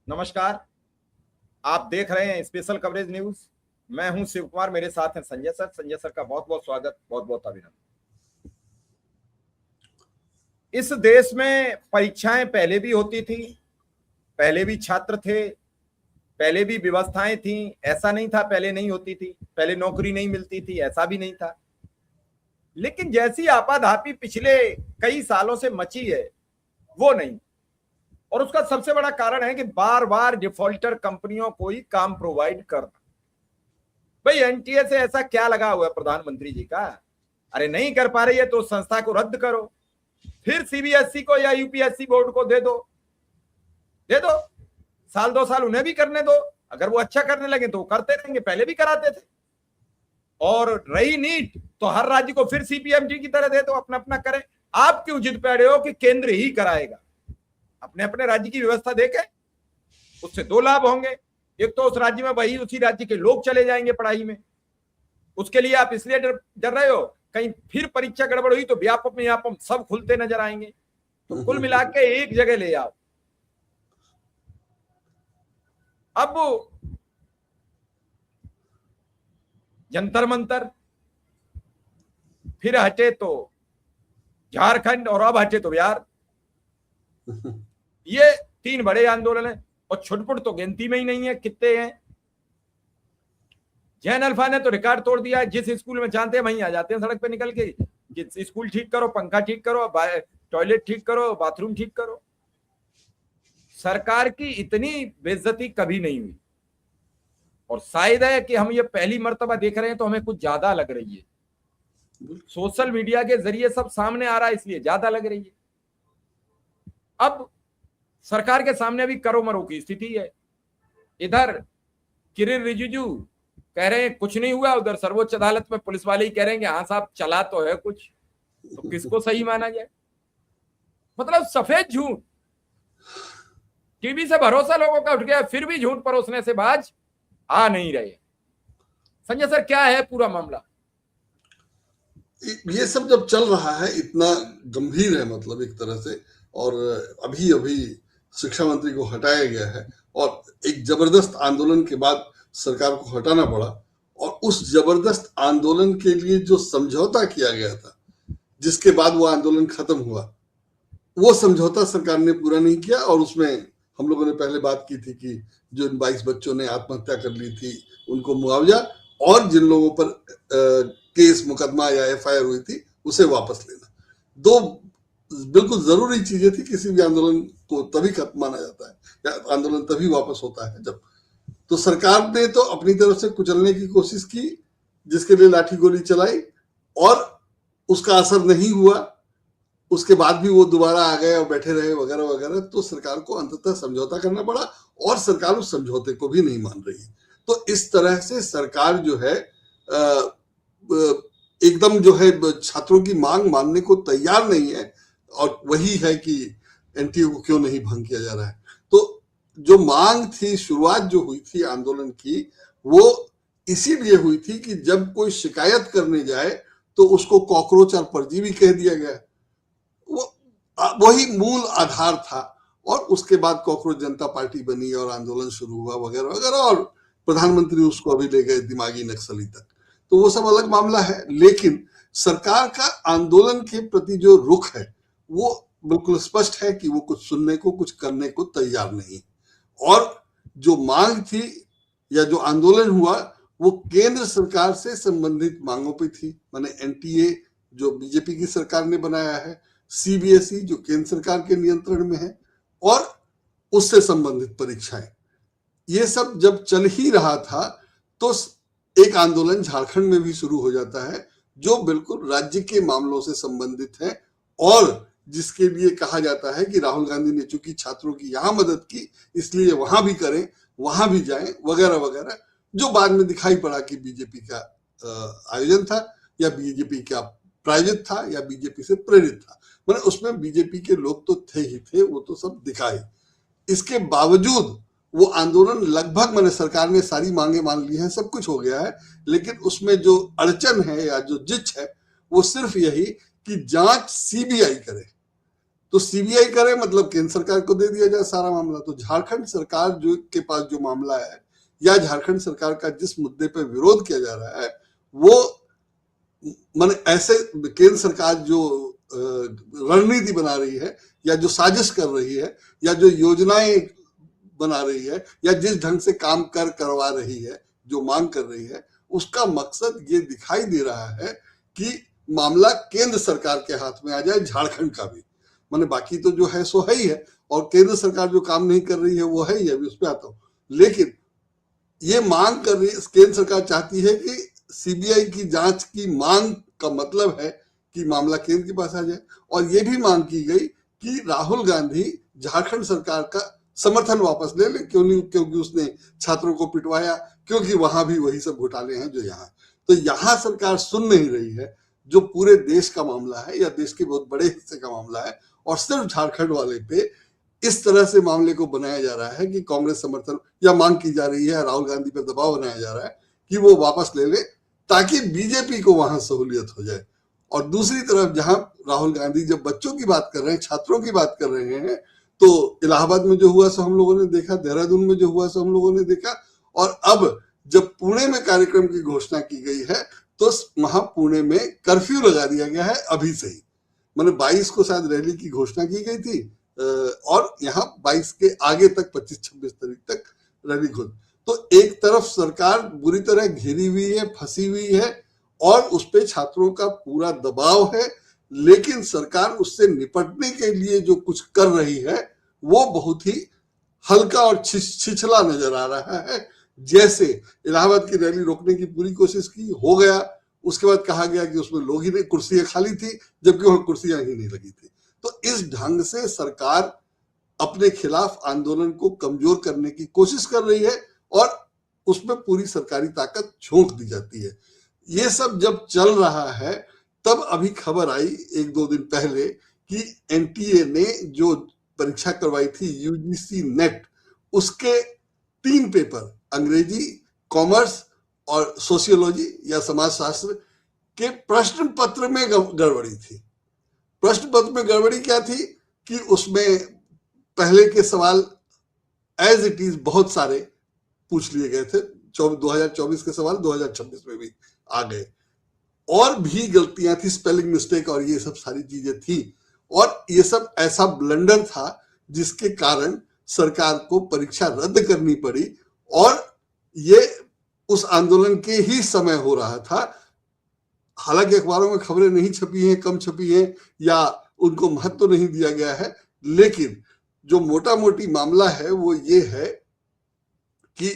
नमस्कार। आप देख रहे हैं स्पेशल कवरेज न्यूज। मैं हूं शिव कुमार, मेरे साथ हैं संजय सर। संजय सर का बहुत बहुत स्वागत, बहुत बहुत अभिनंदन। इस देश में परीक्षाएं पहले भी होती थी, पहले भी छात्र थे, पहले भी व्यवस्थाएं थी। ऐसा नहीं था पहले नहीं होती थी, पहले नौकरी नहीं मिलती थी, ऐसा भी नहीं था। लेकिन जैसी आपाधापी पिछले कई सालों से मची है वो नहीं। और उसका सबसे बड़ा कारण है कि बार बार डिफॉल्टर कंपनियों को ही काम प्रोवाइड करना। भाई एनटीए से ऐसा क्या लगा हुआ है प्रधानमंत्री जी का? अरे नहीं कर पा रही है तो संस्था को रद्द करो, फिर सीबीएसई को या यूपीएससी बोर्ड को दे दो, साल 2 साल उन्हें भी करने दो। अगर वो अच्छा करने लगे तो वो करते रहेंगे, पहले भी कराते थे। और रही नीट तो हर राज्य को फिर सीपीएमटी की तरह दे दो, अपना अपना करें। आप क्यों जिद पे अड़े हो कि केंद्र ही कराएगा? अपने अपने राज्य की व्यवस्था देके उससे 2 लाभ होंगे। एक तो उस राज्य में वही उसी राज्य के लोग चले जाएंगे पढ़ाई में। उसके लिए आप इसलिए डर रहे हो कहीं फिर परीक्षा गड़बड़ हुई तो व्यापम व्यापम सब खुलते नजर आएंगे। तो कुल मिला के एक जगह ले आओ। अब जंतर मंतर, फिर हटे तो झारखंड, और अब हटे तो बिहार। ये 3 बड़े आंदोलन हैं और छुटपुट तो गिनती में ही नहीं है कितने हैं। जैन अल्फा ने तो रिकॉर्ड तोड़ दिया है। जिस स्कूल में जानते हैं वहीं आ जाते हैं सड़क पे निकल के। स्कूल ठीक करो, पंखा ठीक करो, टॉयलेट ठीक करो, बाथरूम ठीक करो। सरकार की इतनी बेइज्जती कभी नहीं हुई। और शायद है कि हम ये पहली मर्तबा देख रहे हैं तो हमें कुछ ज्यादा लग रही है। सोशल मीडिया के जरिए सब सामने आ रहा है इसलिए ज्यादा लग रही है। अब सरकार के सामने अभी करो मरो की स्थिति है। इधर किरेन रिजिजू कह रहे हैं कुछ नहीं हुआ, उधर सर्वोच्च अदालत में पुलिस वाले ही कह रहे हैं हाँ साहब चला तो है कुछ। तो किसको सही माना जाए? मतलब सफेद झूठ। टीवी से भरोसा लोगों का उठ गया, फिर भी झूठ परोसने से बाज आ नहीं रहे। संजय सर क्या है पूरा मामला? ये सब जब चल रहा है इतना गंभीर है, मतलब एक तरह से, और अभी अभी शिक्षा मंत्री को हटाया गया है और एक जबरदस्त आंदोलन के बाद सरकार को हटाना पड़ा। और उस जबरदस्त आंदोलन के लिए जो समझौता किया गया था, जिसके बाद वो आंदोलन खत्म हुआ, वो समझौता सरकार ने पूरा नहीं किया। और उसमें हम लोगों ने पहले बात की थी कि जो 22 बच्चों ने आत्महत्या कर ली थी उनको मुआवजा, और जिन लोगों पर केस मुकदमा या एफआईआर हुई थी उसे वापस लेना। 2 बिल्कुल जरूरी चीजें थी। किसी भी आंदोलन को तभी खत्म माना जाता है या आंदोलन तभी वापस होता है जब। तो सरकार ने तो अपनी तरफ से कुचलने की कोशिश की, जिसके लिए लाठी गोली चलाई, और उसका असर नहीं हुआ। उसके बाद भी वो दोबारा आ गए और बैठे रहे वगैरह वगैरह। तो सरकार को अंततः समझौता करना पड़ा और सरकार उस समझौते को भी नहीं मान रही है। तो इस तरह से सरकार जो है एकदम जो है छात्रों की मांग मानने को तैयार नहीं है। और वही है कि एनटीए को क्यों नहीं भंग किया जा रहा है। तो जो मांग थी, शुरुआत जो हुई थी आंदोलन की, वो इसीलिए हुई थी कि जब कोई शिकायत करने जाए तो उसको कॉकरोच और परजीवी कह दिया गया। वही मूल आधार था। और उसके बाद कॉकरोच जनता पार्टी बनी और आंदोलन शुरू हुआ वगैरह वगैरह, और प्रधानमंत्री उसको अभी ले गए दिमागी नक्सली तक। तो वो सब अलग मामला है। लेकिन सरकार का आंदोलन के प्रति जो रुख है वो बिल्कुल स्पष्ट है कि वो कुछ सुनने को, कुछ करने को तैयार नहीं। और जो मांग थी या जो आंदोलन हुआ वो केंद्र सरकार से संबंधित मांगों पे थी। माने एनटीए जो बीजेपी की सरकार ने बनाया है, सीबीएसई जो केंद्र सरकार के नियंत्रण में है, और उससे संबंधित परीक्षाएं, ये सब जब चल ही रहा था तो एक आंदोलन झारखंड में भी शुरू हो जाता है जो बिल्कुल राज्य के मामलों से संबंधित है, और जिसके लिए कहा जाता है कि राहुल गांधी ने चूंकि छात्रों की यहां मदद की इसलिए वहां भी करें, वहां भी जाएं वगैरह वगैरह। जो बाद में दिखाई पड़ा कि बीजेपी का आयोजन था या बीजेपी का प्रायोजित था या बीजेपी से प्रेरित था। मतलब उसमें बीजेपी के लोग तो थे ही थे, वो तो सब दिखाई। इसके बावजूद वो आंदोलन लगभग, मैंने सरकार ने सारी मांगे मान ली हैं, सब कुछ हो गया है, लेकिन उसमें जो अड़चन है या जो जिच है वो सिर्फ यही कि जांच सीबीआई करे। तो सीबीआई करे मतलब केंद्र सरकार को दे दिया जाए सारा मामला। तो झारखंड सरकार जो के पास जो मामला है या झारखंड सरकार का जिस मुद्दे पे विरोध किया जा रहा है वो माने ऐसे केंद्र सरकार जो रणनीति बना रही है या जो साजिश कर रही है या जो योजनाएं बना रही है या जिस ढंग से काम करवा रही है, जो मांग कर रही है, उसका मकसद ये दिखाई दे रहा है कि मामला केंद्र सरकार के हाथ में आ जाए, झारखंड का भी। माने बाकी तो जो है सो है ही है, और केंद्र सरकार जो काम नहीं कर रही है वो है ही, अभी उस पर आता हूं। लेकिन ये मांग कर रही है, केंद्र सरकार चाहती है कि सीबीआई की जांच की मांग का मतलब है कि मामला केंद्र के पास आ जाए। और ये भी मांग की गई कि राहुल गांधी झारखंड सरकार का समर्थन वापस ले ले, क्योंकि उसने छात्रों को पिटवाया, क्योंकि वहां भी वही सब घोटाले हैं जो यहाँ। तो यहाँ सरकार सुन नहीं रही है, जो पूरे देश का मामला है या देश के बहुत बड़े हिस्से का मामला है, और सिर्फ झारखंड वाले पे इस तरह से मामले को बनाया जा रहा है कि कांग्रेस समर्थन या मांग की जा रही है, राहुल गांधी पर दबाव बनाया जा रहा है कि वो वापस ले ले ताकि बीजेपी को वहां सहूलियत हो जाए। और दूसरी तरफ जहां राहुल गांधी जब बच्चों की बात कर रहे हैं, छात्रों की बात कर रहे हैं, तो इलाहाबाद में जो हुआ सो हम लोगों ने देखा, देहरादून में जो हुआ सो हम लोगों ने देखा, और अब जब पुणे में कार्यक्रम की घोषणा की गई है तो वहां पुणे में कर्फ्यू लगा दिया गया है अभी से ही। मैंने 22 को शायद रैली की घोषणा की गई थी और यहाँ 22 के आगे तक 25-26 तारीख तक रैली खुद। तो एक तरफ सरकार बुरी तरह घिरी हुई है, फंसी हुई है, और उस पे छात्रों का पूरा दबाव है, लेकिन सरकार उससे निपटने के लिए जो कुछ कर रही है वो बहुत ही हल्का और छिछला नजर आ रहा है। जैसे इलाहाबाद की रैली रोकने की पूरी कोशिश की, हो गया, उसके बाद कहा गया कि उसमें लोग ही नहीं, कुर्सियां खाली थी, जबकि वहां कुर्सियां ही नहीं लगी थी। तो इस ढंग से सरकार अपने खिलाफ आंदोलन को कमजोर करने की कोशिश कर रही है और उसमें पूरी सरकारी ताकत झोंक दी जाती है। ये सब जब चल रहा है तब अभी खबर आई 1-2 दिन पहले कि एनटीए ने जो परीक्षा करवाई थी यूजीसी नेट, उसके 3 पेपर अंग्रेजी, कॉमर्स और सोशियोलॉजी या समाजशास्त्र के प्रश्न पत्र में गड़बड़ी थी। प्रश्न पत्र में गड़बड़ी क्या थी कि उसमें पहले के सवाल एज इट इज बहुत सारे पूछ लिए गए थे। 2024 के सवाल 2026 में भी आ गए, और भी गलतियां थी, स्पेलिंग मिस्टेक और ये सब सारी चीजें थी, और ये सब ऐसा ब्लंडर था जिसके कारण सरकार को परीक्षा रद्द करनी पड़ी। और ये उस आंदोलन के ही समय हो रहा था। हालांकि अखबारों में खबरें नहीं छपी हैं, कम छपी हैं, या उनको महत्व तो नहीं दिया गया है, लेकिन जो मोटा मोटी मामला है वो ये है कि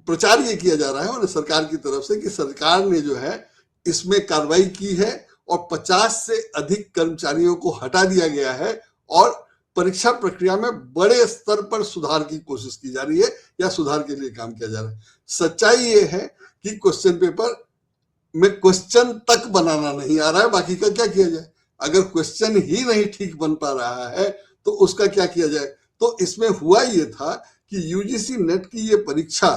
प्रचार ये किया जा रहा है सरकार की तरफ से कि सरकार ने जो है इसमें कार्रवाई की है और 50 से अधिक कर्मचारियों को हटा दिया गया है, और परीक्षा प्रक्रिया में बड़े स्तर पर सुधार की कोशिश की जा रही है या सुधार के लिए काम किया जा रहा है। सच्चाई ये है कि क्वेश्चन पेपर में क्वेश्चन तक बनाना नहीं आ रहा है, बाकी का क्या किया जाए। अगर क्वेश्चन ही नहीं ठीक बन पा रहा है तो उसका क्या किया जाए। तो इसमें हुआ ये था कि यूजीसी नेट की ये परीक्षा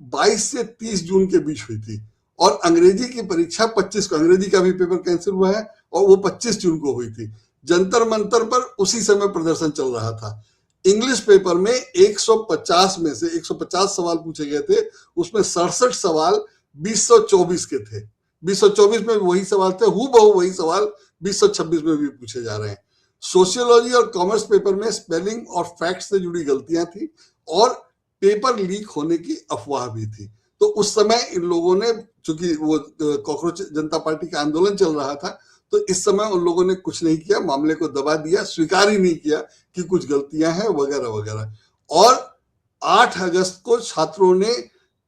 22 से 30 जून के बीच हुई थी, और अंग्रेजी की परीक्षा 25 को, अंग्रेजी का भी पेपर कैंसिल हुआ है, और वो 25 जून को हुई थी। जंतर मंतर पर उसी समय प्रदर्शन चल रहा था। इंग्लिश पेपर में 150 में से 150 सवाल पूछे गए थे, उसमें 67 सवाल 2024 के थे। 2024 में वही सवाल थे, हूबहू वही सवाल 2026 में भी पूछे जा रहे हैं। सोशियोलॉजी और कॉमर्स पेपर में स्पेलिंग और फैक्ट्स से जुड़ी गलतियां थी, और पेपर लीक होने की अफवाह भी थी। तो उस समय इन लोगों ने, चूंकि वो कॉकरोच जनता पार्टी का आंदोलन चल रहा था, तो इस समय उन लोगों ने कुछ नहीं किया, मामले को दबा दिया, स्वीकार ही नहीं किया कि कुछ गलतियां हैं वगैरह वगैरह। और 8 अगस्त को छात्रों ने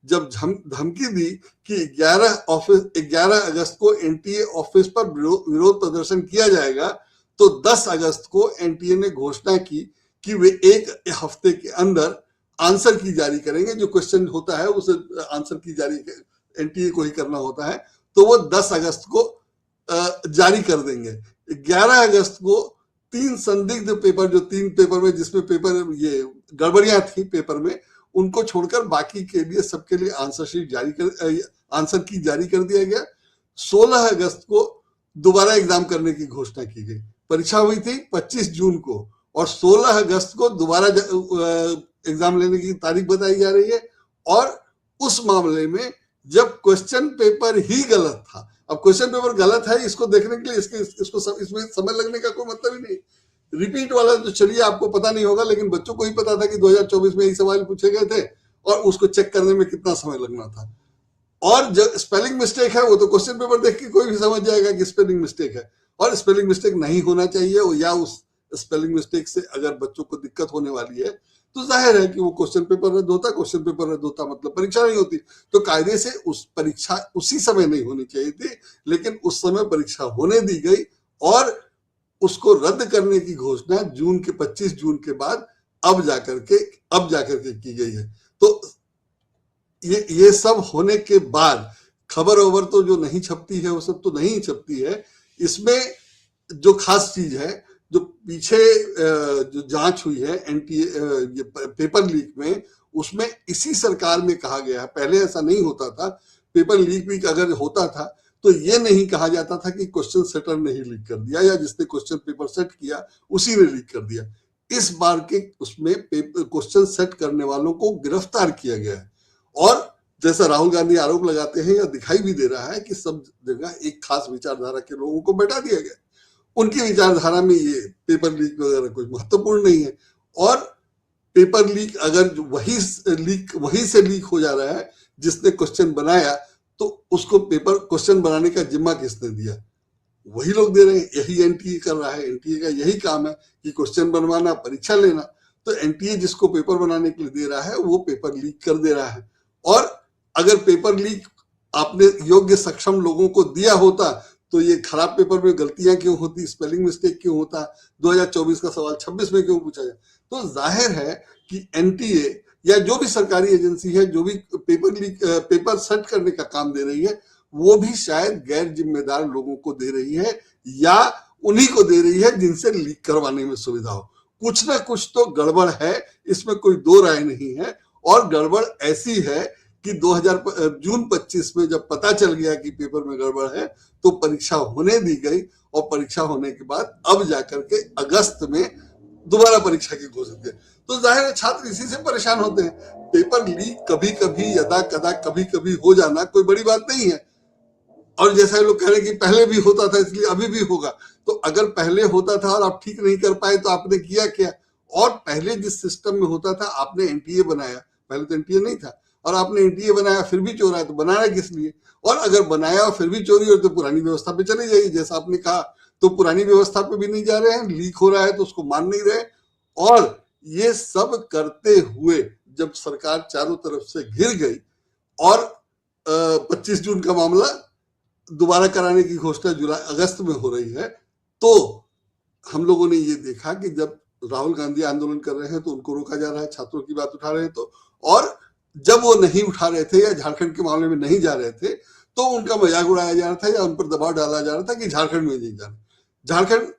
जब धमकी दी कि 11 अगस्त को एनटीए ऑफिस पर विरोध प्रदर्शन किया जाएगा, तो 10 अगस्त को एनटीए ने घोषणा की कि वे 1 हफ्ते के अंदर आंसर की जारी करेंगे। जो क्वेश्चन होता है उसे आंसर की जारी एनटीए को ही करना होता है, तो वो 10 अगस्त को जारी कर देंगे। 11 अगस्त को 3 संदिग्ध पेपर, जो 3 पेपर में जिसमें पेपर ये गड़बड़ियां थी पेपर में, उनको छोड़कर बाकी के लिए सबके लिए आंसर शीट आंसर की जारी कर दिया गया। 16 अगस्त को दोबारा एग्जाम करने की घोषणा की गई। परीक्षा हुई थी 25 जून को और 16 अगस्त को दोबारा एग्जाम लेने की तारीख बताई जा रही है। और उस मामले में जब क्वेश्चन पेपर ही गलत था, अब क्वेश्चन पेपर गलत है इसको देखने के लिए इसमें समय लगने का कोई मतलब ही नहीं। रिपीट वाला तो चलिए आपको पता नहीं होगा, लेकिन बच्चों को ही पता था कि 2024 में यही सवाल पूछे गए थे और उसको चेक करने में कितना समय लगना था। और जो स्पेलिंग मिस्टेक है वो तो क्वेश्चन पेपर देख के कोई भी समझ जाएगा कि स्पेलिंग मिस्टेक है, और स्पेलिंग मिस्टेक नहीं होना चाहिए, या उस स्पेलिंग मिस्टेक से अगर बच्चों को दिक्कत होने वाली है तो जाहिर है कि वो क्वेश्चन पेपर रद्द होता, क्वेश्चन पेपर रद्द होता मतलब परीक्षा नहीं होती। तो कायदे से उस परीक्षा उसी समय नहीं होनी चाहिए थी, लेकिन उस समय परीक्षा होने दी गई और उसको रद्द करने की घोषणा 25 जून के बाद अब जाकर के की गई है। तो ये सब होने के बाद खबर तो जो नहीं छपती है वो सब तो नहीं छपती है। इसमें जो खास चीज है, जो पीछे जो जांच हुई है एनटीए पेपर लीक में, उसमें इसी सरकार में कहा गया है, पहले ऐसा नहीं होता था। पेपर लीक भी अगर होता था तो ये नहीं कहा जाता था कि क्वेश्चन सेटर ने ही लीक कर दिया या जिसने क्वेश्चन पेपर सेट किया उसी ने लीक कर दिया। इस बार के उसमें क्वेश्चन सेट करने वालों को गिरफ्तार किया गया है, और जैसा राहुल गांधी आरोप लगाते हैं या दिखाई भी दे रहा है कि सब जगह एक खास विचारधारा के लोगों को बैठा दिया गया। उनकी विचारधारा में ये पेपर लीक वगैरह कुछ महत्वपूर्ण नहीं है, और पेपर लीक अगर वही से लीक हो जा रहा है जिसने क्वेश्चन बनाया, तो उसको पेपर क्वेश्चन बनाने का जिम्मा किसने दिया? वही लोग दे रहे हैं, यही एनटीए कर रहा है। एनटीए का यही काम है कि क्वेश्चन बनवाना, परीक्षा लेना। तो एनटीए जिसको पेपर बनाने के लिए दे रहा है वो पेपर लीक कर दे रहा है। और अगर पेपर लीक आपने योग्य सक्षम लोगों को दिया होता तो ये खराब पेपर में गलतियां क्यों होती, स्पेलिंग मिस्टेक क्यों होता, 2024 का सवाल 26 में क्यों पूछा जाए? तो जाहिर है कि एनटीए या जो भी सरकारी एजेंसी है जो भी पेपर सेट करने का काम दे रही है, वो भी शायद गैर जिम्मेदार लोगों को दे रही है या उन्हीं को दे रही है जिनसे लीक करवाने में सुविधा हो। कुछ ना कुछ तो गड़बड़ है, इसमें कोई दो राय नहीं है। और गड़बड़ ऐसी है कि जून 25 में जब पता चल गया कि पेपर में गड़बड़ है तो परीक्षा होने दी गई, और परीक्षा होने के बाद अब जाकर के अगस्त में दोबारा परीक्षा की घोषित की। तो जाहिर है छात्र इसी से परेशान होते हैं। पेपर लीक कभी कभी यदा कदा कभी कभी हो जाना कोई बड़ी बात नहीं है, और जैसा लोग कह रहे हैं कि पहले भी होता था इसलिए अभी भी होगा। तो अगर पहले होता था और आप ठीक नहीं कर पाए तो आपने किया क्या? और पहले जिस सिस्टम में होता था आपने एनटीए बनाया, पहले तो एनटीए नहीं था, और आपने एनटीए बनाया फिर भी चोरा है, तो बनाया किस लिए? और अगर बनाया और फिर भी चोरी हो तो पुरानी व्यवस्था पे चली जाइए, जैसा आपने कहा। तो पुरानी व्यवस्था पे भी नहीं जा रहे हैं, लीक हो रहा है तो उसको मान नहीं रहे। और ये सब करते हुए जब सरकार चारों तरफ से घिर गई और 25 जून का मामला दोबारा कराने की घोषणा अगस्त में हो रही है, तो हम लोगों ने ये देखा कि जब राहुल गांधी आंदोलन कर रहे हैं तो उनको रोका जा रहा है, छात्रों की बात उठा रहे हैं तो, और जब वो नहीं उठा रहे थे या झारखंड के मामले में नहीं जा रहे थे तो उनका मजाक उड़ाया जा रहा था या उन पर दबाव डाला जा रहा था कि झारखंड में नहीं जाना। झारखंड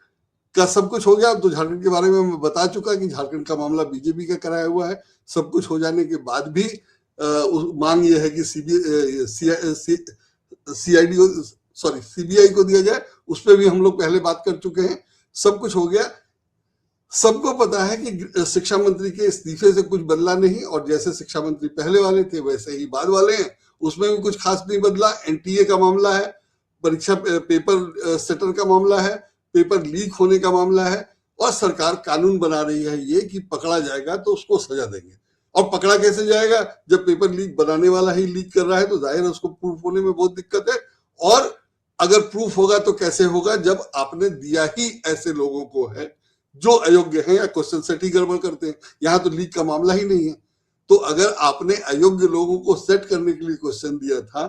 का सब कुछ हो गया। तो झारखंड के बारे में मैं बता चुका कि झारखंड का मामला बीजेपी का कराया हुआ है। सब कुछ हो जाने के बाद भी मांग ये है कि सीबीआई को दिया जाए, उस पर भी हम लोग पहले बात कर चुके हैं। सब कुछ हो गया। सबको पता है कि शिक्षा मंत्री के इस्तीफे से कुछ बदला नहीं, और जैसे शिक्षा मंत्री पहले वाले थे वैसे ही बाद वाले हैं, उसमें भी कुछ खास नहीं बदला। एनटीए का मामला है, परीक्षा पेपर सेटर का मामला है, पेपर लीक होने का मामला है, और सरकार कानून बना रही है ये कि पकड़ा जाएगा तो उसको सजा देंगे। और पकड़ा कैसे जाएगा जब पेपर लीक बनाने वाला ही लीक कर रहा है? तो जाहिर है उसको प्रूफ होने में बहुत दिक्कत है। और अगर प्रूफ होगा तो कैसे होगा जब आपने दिया ही ऐसे लोगों को है जो अयोग्य हैं या क्वेश्चन सेट ही गड़बड़ करते हैं। यहाँ तो लीक का मामला ही नहीं है। तो अगर आपने अयोग्य लोगों को सेट करने के लिए क्वेश्चन दिया था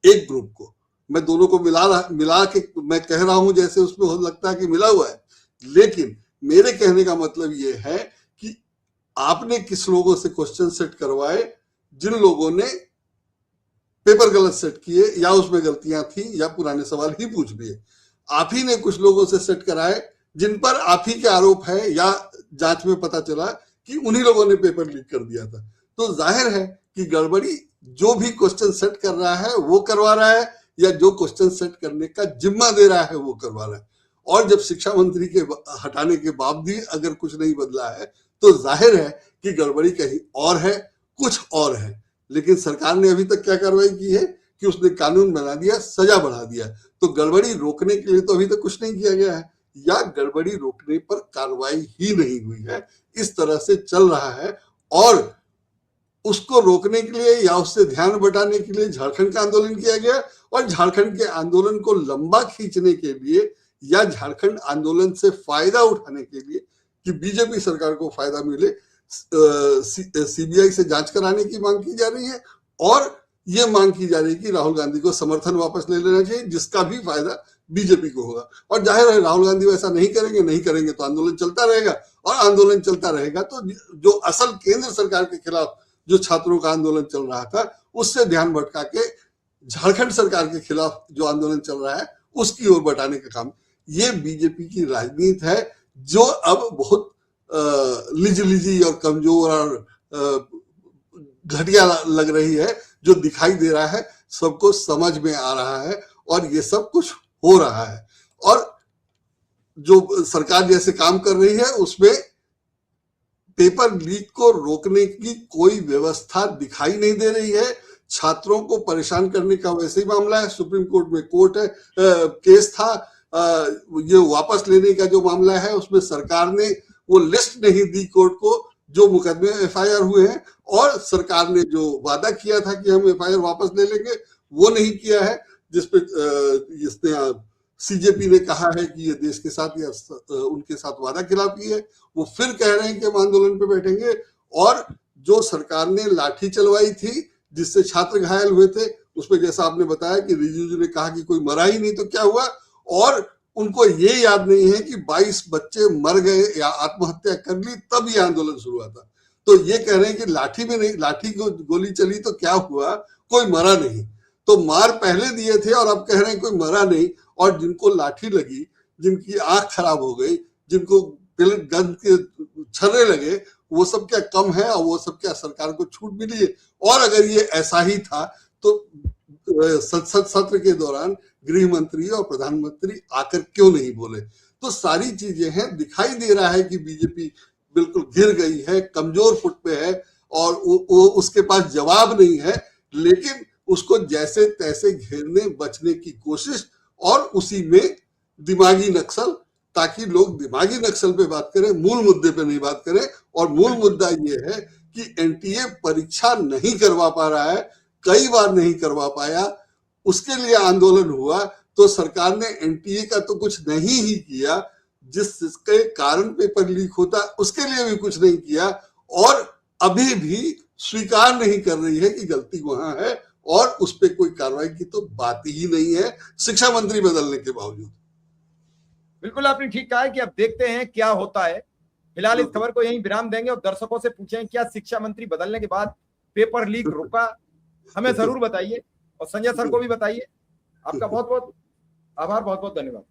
एक ग्रुप को, मैं दोनों को मिला के मैं कह रहा हूं जैसे उसमें हो लगता है कि मिला हुआ है, लेकिन मेरे कहने का मतलब ये है कि आपने किस लोगों से क्वेश्चन सेट करवाए जिन लोगों ने पेपर गलत सेट किए या उसमें गलतियां थी या पुराने सवाल ही पूछ लिए। आप ही ने कुछ लोगों से सेट कराए जिन पर आप ही के आरोप है या जांच में पता चला कि उन्हीं लोगों ने पेपर लीक कर दिया था। तो जाहिर है कि गड़बड़ी जो भी क्वेश्चन सेट कर रहा है वो करवा रहा है, या जो क्वेश्चन सेट करने का जिम्मा दे रहा है वो करवा रहा है। और जब शिक्षा मंत्री के हटाने के बाद भी अगर कुछ नहीं बदला है तो जाहिर है कि गड़बड़ी कहीं और है, कुछ और है। लेकिन सरकार ने अभी तक क्या कार्रवाई की है कि उसने कानून बना दिया, सजा बढ़ा दिया। तो गड़बड़ी रोकने के लिए तो अभी तक कुछ नहीं किया गया है, या गड़बड़ी रोकने पर कार्रवाई ही नहीं हुई है। इस तरह से चल रहा है और उसको रोकने के लिए या उससे ध्यान बटाने के लिए झारखंड का आंदोलन किया गया, और झारखंड के आंदोलन को लंबा खींचने के लिए या झारखंड आंदोलन से फायदा उठाने के लिए कि बीजेपी सरकार को फायदा मिले, सीबीआई से जांच कराने की मांग की जा रही है। और ये मांग की जा रही है कि राहुल गांधी को समर्थन वापस ले लेना चाहिए, जिसका भी फायदा बीजेपी को होगा। और जाहिर है राहुल गांधी वैसा नहीं करेंगे तो आंदोलन चलता रहेगा, और आंदोलन चलता रहेगा तो जो असल केंद्र सरकार के खिलाफ जो छात्रों का आंदोलन चल रहा था उससे ध्यान भटका के झारखंड सरकार के खिलाफ जो आंदोलन चल रहा है उसकी ओर बटाने का काम, ये बीजेपी की राजनीति है, जो अब बहुत लिजी और कमजोर और घटिया लग रही है, जो दिखाई दे रहा है, सबको समझ में आ रहा है, और ये सब कुछ हो रहा है। और जो सरकार जैसे काम कर रही है उसमें पेपर लीक को रोकने की कोई व्यवस्था दिखाई नहीं दे रही है। छात्रों को परेशान करने का वैसे ही मामला है, सुप्रीम कोर्ट में केस था, ये वापस लेने का जो मामला है उसमें सरकार ने वो लिस्ट नहीं दी कोर्ट को जो मुकदमे एफआईआर हुए हैं, और सरकार ने जो वादा किया था कि हम एफआईआर वापस ले लेंगे वो नहीं किया है, जिसने सीजेपी ने कहा है कि ये देश के साथ या उनके साथ वादा खिलाफी है। वो फिर कह रहे हैं कि हम आंदोलन पे बैठेंगे। और जो सरकार ने लाठी चलवाई थी जिससे छात्र घायल हुए थे, उसमें जैसा आपने बताया कि रिजिजू ने कहा कि कोई मरा ही नहीं तो क्या हुआ, और उनको ये याद नहीं है कि 22 बच्चे मर गए या आत्महत्या कर ली तब ये आंदोलन शुरू हुआ था। तो ये कह रहे हैं कि लाठी को गोली चली तो क्या हुआ, कोई मरा नहीं। तो मार पहले दिए थे और अब कह रहे हैं कोई मरा नहीं, और जिनको लाठी लगी, जिनकी आंख खराब हो गई, जिनको गंद के छर्रे लगे, वो सब क्या कम है, और वो सब क्या सरकार को छूट मिली है। और अगर ये ऐसा ही था तो संसद सत्र के दौरान गृह मंत्री और प्रधानमंत्री आकर क्यों नहीं बोले। तो सारी चीजें हैं, दिखाई दे रहा है कि बीजेपी बिल्कुल गिर गई है, कमजोर फुट पे है, और उसके पास जवाब नहीं है, लेकिन उसको जैसे तैसे घेरने बचने की कोशिश, और उसी में दिमागी नक्सल, ताकि लोग दिमागी नक्सल पे बात करें, मूल मुद्दे पे नहीं बात करें। और मूल मुद्दा ये है कि एनटीए परीक्षा नहीं करवा पा रहा है, कई बार नहीं करवा पाया, उसके लिए आंदोलन हुआ। तो सरकार ने एनटीए का तो कुछ नहीं ही किया, जिसके कारण पेपर लीक होता उसके लिए भी कुछ नहीं किया, और अभी भी स्वीकार नहीं कर रही है कि गलती वहां है, और उस पर कोई कार्रवाई की तो बात ही नहीं है, शिक्षा मंत्री बदलने के बावजूद। बिल्कुल आपने ठीक कहा है कि अब देखते हैं क्या होता है। फिलहाल इस खबर को यहीं विराम देंगे और दर्शकों से पूछें क्या शिक्षा मंत्री बदलने के बाद पेपर लीक रुका, हमें जरूर बताइए, और संजय सर को भी बताइए। आपका बहुत बहुत आभार, बहुत बहुत धन्यवाद।